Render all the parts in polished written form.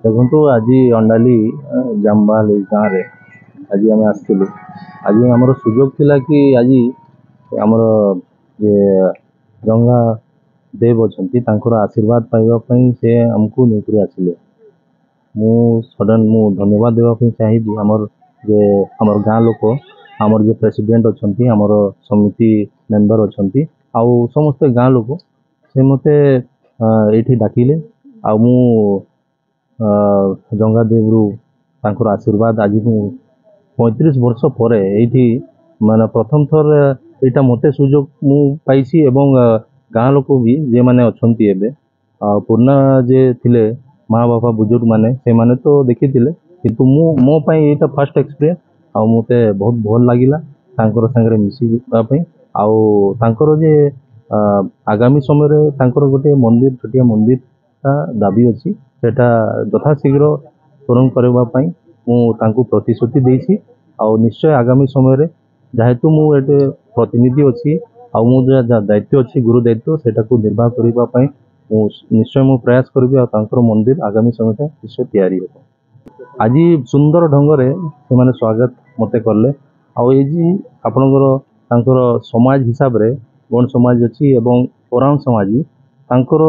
ଦେଖନ୍ତୁ ଆଜି ଅଣ୍ଡାଲି ଜାମ୍ବାଲ ଏଇ ଗାଁରେ ଆଜି ଆମେ ଆସିଥିଲୁ। ଆଜି ଆମର ସୁଯୋଗ ଥିଲା କି ଆଜି ଆମର ଯେ ଜଙ୍ଗା ଦେବ ଅଛନ୍ତି ତାଙ୍କର ଆଶୀର୍ବାଦ ପାଇବା ପାଇଁ ସେ ଆମକୁ ନେଇକରି ଆସିଲେ। ମୁଁ ଧନ୍ୟବାଦ ଦେବା ପାଇଁ ଚାହିଁବି ଆମର ଗାଁ ଲୋକ, ଆମର ଯେ ପ୍ରେସିଡେଣ୍ଟ ଅଛନ୍ତି, ଆମର ସମିତି ମେମ୍ବର ଅଛନ୍ତି, ଆଉ ସମସ୍ତେ ଗାଁ ଲୋକ ସେ ମୋତେ ଏଇଠି ଡାକିଲେ। ଆଉ ମୁଁ ଜଙ୍ଗାଦେବରୁ ତାଙ୍କର ଆଶୀର୍ବାଦ ଆଜି ମୁଁ 35 ବର୍ଷ ପରେ ଏଇଠି ମାନେ ପ୍ରଥମ ଥର ଏଇଟା ମୋତେ ସୁଯୋଗ ମୁଁ ପାଇଛି। ଏବଂ ଗାଁ ଲୋକ ବି ଯେମାନେ ଅଛନ୍ତି ଏବେ ପୁରୁଣା ଯେ ଥିଲେ ମା ବାପା ବୁଜୁର୍ଗ ମାନେ ସେମାନେ ତ ଦେଖିଥିଲେ, କିନ୍ତୁ ମୋ ପାଇଁ ଏଇଟା ଫାର୍ଷ୍ଟ ଏକ୍ସପିରିଏନ୍ସ। ଆଉ ମୋତେ ବହୁତ ଭଲ ଲାଗିଲା ତାଙ୍କର ସାଙ୍ଗରେ ମିଶିବା ପାଇଁ। ଆଉ ତାଙ୍କର ଯେ ଆଗାମୀ ସମୟରେ ତାଙ୍କର ଗୋଟେ ମନ୍ଦିର, ଛୋଟିଆ ମନ୍ଦିରଟା ଦାବି ଅଛି, ସେଟା ଯଥାଶୀଘ୍ର ପୂରଣ କରିବା ପାଇଁ ମୁଁ ତାଙ୍କୁ ପ୍ରତିଶ୍ରୁତି ଦେଇଛି। ଆଉ ନିଶ୍ଚୟ ଆଗାମୀ ସମୟରେ ଯେହେତୁ ମୁଁ ଏଠି ପ୍ରତିନିଧି ଅଛି ଆଉ ମୁଁ ଯାହା ଦାୟିତ୍ୱ ଅଛି, ଗୁରୁ ଦାୟିତ୍ୱ, ସେଟାକୁ ନିର୍ବାହ କରିବା ପାଇଁ ନିଶ୍ଚୟ ମୁଁ ପ୍ରୟାସ କରିବି। ଆଉ ତାଙ୍କର ମନ୍ଦିର ଆଗାମୀ ସମୟରେ ନିଶ୍ଚୟ ତିଆରି ହେବ। ଆଜି ସୁନ୍ଦର ଢଙ୍ଗରେ ସେମାନେ ସ୍ୱାଗତ ମୋତେ କଲେ। ଆଉ ଏଇ ଆପଣଙ୍କର ତାଙ୍କର ସମାଜ ହିସାବରେ ଗଣ ସମାଜ ଅଛି ଏବଂ ଓରାମ ସମାଜ ବି ତାଙ୍କର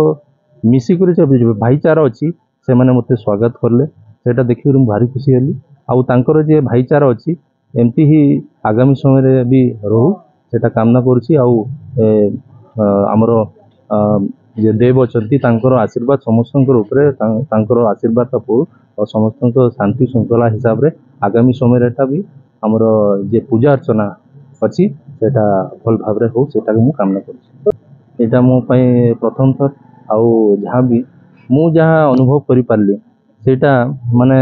ମିଶିକରି ଯେ ଭାଇଚାରା ଅଛି, ସେମାନେ ମୋତେ ସ୍ୱାଗତ କଲେ। ସେଇଟା ଦେଖିକରି ମୁଁ ଭାରି ଖୁସି ହେଲି। ଆଉ ତାଙ୍କର ଯେ ଭାଇଚାରା ଅଛି ଏମିତି ହିଁ ଆଗାମୀ ସମୟରେ ବି ରହୁ, ସେଇଟା କାମନା କରୁଛି। ଆଉ ଆମର ଯେ ଦେବ ଅଛନ୍ତି ତାଙ୍କର ଆଶୀର୍ବାଦ ସମସ୍ତଙ୍କର ଉପରେ, ତାଙ୍କର ଆଶୀର୍ବାଦ ପଡ଼ୁ। ଆଉ ସମସ୍ତଙ୍କ ଶାନ୍ତି ଶୃଙ୍ଖଳା ହିସାବରେ ଆଗାମୀ ସମୟରେ ଏଟା ବି ଆମର ଯେ ପୂଜା ଅର୍ଚ୍ଚନା ଅଛି ସେଇଟା ଭଲ ଭାବରେ ହଉ, ସେଇଟାକୁ ମୁଁ କାମନା କରୁଛି। ଏଇଟା ମୋ ପାଇଁ ପ୍ରଥମ ଥର। ଆଉ ମୁଁ ଯାହା ଅନୁଭବ କରିପାରିଲି ସେଇଟା ମାନେ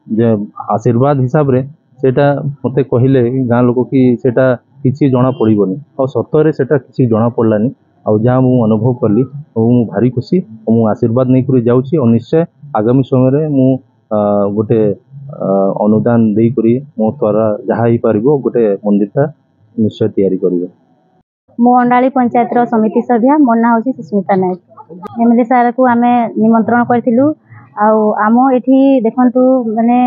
ଯେ ଆଶୀର୍ବାଦ ହିସାବରେ ସେଇଟା ମୋତେ କହିଲେ ଗାଁ ଲୋକ କି ସେଇଟା କିଛି ଜଣା ପଡ଼ିବନି। ଆଉ ସତରେ ସେଇଟା କିଛି ଜଣା ପଡ଼ିଲାନି। ଆଉ ଯାହା ମୁଁ ଅନୁଭବ କଲି ମୁଁ ଭାରି ଖୁସି। ମୁଁ ଆଶୀର୍ବାଦ ନେଇକରି ଯାଉଛି। ଆଉ ନିଶ୍ଚୟ ଆଗାମୀ ସମୟରେ ମୁଁ ଗୋଟେ ଅନୁଦାନ ଦେଇକରି ମୋ ଦ୍ୱାରା ଯାହା ହେଇପାରିବ ଗୋଟେ ମନ୍ଦିରଟା ନିଶ୍ଚୟ ତିଆରି କରିବ। ମୁଁ ଅଣ୍ଡାଳି ପଞ୍ଚାୟତର ସମିତି ସଭ୍ୟା, ମୋ ନାଁ ହେଉଛି ସୁସ୍ମିତା ନାୟକ। ଏମ୍ଏଲ୍ଏ ସାର୍କୁ ଆମେ ନିମନ୍ତ୍ରଣ କରିଥିଲୁ। ଆଉ ଆମ ଏଠି ଦେଖନ୍ତୁ, ମାନେ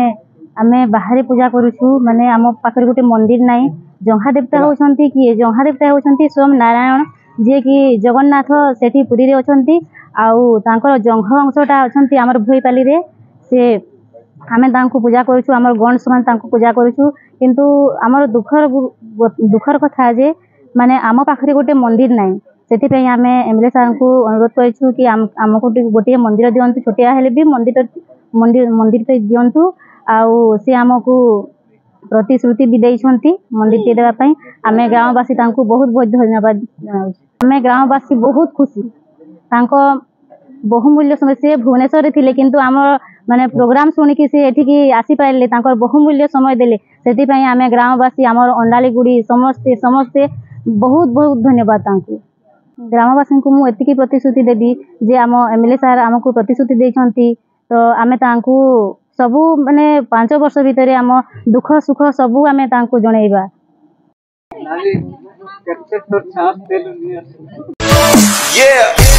ଆମେ ବାହାରେ ପୂଜା କରୁଛୁ, ମାନେ ଆମ ପାଖରେ ଗୋଟେ ମନ୍ଦିର ନାହିଁ। ଜଙ୍ଘା ଦେବତା ହେଉଛନ୍ତି କିଏ? ଜଙ୍ଘା ଦେବତା ହେଉଛନ୍ତି ସ୍ୱୟଂ ନାରାୟଣ, ଯିଏକି ଜଗନ୍ନାଥ ସେଠି ପୁରୀରେ ଅଛନ୍ତି। ଆଉ ତାଙ୍କର ଜଙ୍ଘ ଅଂଶଟା ଅଛନ୍ତି ଆମର ଭୋଇପାଲିରେ। ଆମେ ତାଙ୍କୁ ପୂଜା କରୁଛୁ, ଆମର ଗଣ ସମାଜ ତାଙ୍କୁ ପୂଜା କରୁଛୁ। କିନ୍ତୁ ଆମର ଦୁଃଖର କଥା ଯେ ମାନେ ଆମ ପାଖରେ ଗୋଟେ ମନ୍ଦିର ନାହିଁ। ସେଥିପାଇଁ ଆମେ ଏମ୍ଏଲ୍ଏ ସାର୍ଙ୍କୁ ଅନୁରୋଧ କରିଛୁ କି ଆମକୁ ଗୋଟିଏ ମନ୍ଦିର ଦିଅନ୍ତୁ, ଛୋଟିଆ ହେଲେ ବି ମନ୍ଦିରଟେ ଦିଅନ୍ତୁ। ଆଉ ସେ ଆମକୁ ପ୍ରତିଶ୍ରୁତି ବି ଦେଇଛନ୍ତି ମନ୍ଦିରଟି ଦେବା ପାଇଁ। ଆମେ ଗ୍ରାମବାସୀ ତାଙ୍କୁ ବହୁତ ବହୁତ ଧନ୍ୟବାଦ ଜଣାଉଛୁ। ଆମେ ଗ୍ରାମବାସୀ ବହୁତ ଖୁସି। ତାଙ୍କ ବହୁମୂଲ୍ୟ ସମୟ, ସେ ଭୁବନେଶ୍ୱରରେ ଥିଲେ କିନ୍ତୁ ଆମର ମାନେ ପ୍ରୋଗ୍ରାମ ଶୁଣିକି ସେ ଏଠିକି ଆସିପାରିଲେ, ତାଙ୍କର ବହୁମୂଲ୍ୟ ସମୟ ଦେଲେ। ସେଥିପାଇଁ ଆମେ ଗ୍ରାମବାସୀ, ଆମର ଅଣ୍ଡାଳିଗୁଡ଼ି ସମସ୍ତେ ବହୁତ ବହୁତ ଧନ୍ୟବାଦ ତାଙ୍କୁ। ଗ୍ରାମବାସୀଙ୍କୁ ମୁଁ ଏତିକି ପ୍ରତିଶ୍ରୁତି ଦେବି ଯେ ଆମ ଏମ୍ଏଲ୍ଏ ସାର୍ ଆମକୁ ପ୍ରତିଶ୍ରୁତି ଦେଇଛନ୍ତି, ତ ଆମେ ତାଙ୍କୁ ସବୁ ମାନେ 5 ବର୍ଷ ଭିତରେ ଆମ ଦୁଃଖ ସୁଖ ସବୁ ଆମେ ତାଙ୍କୁ ଜଣେଇବା। Yeah.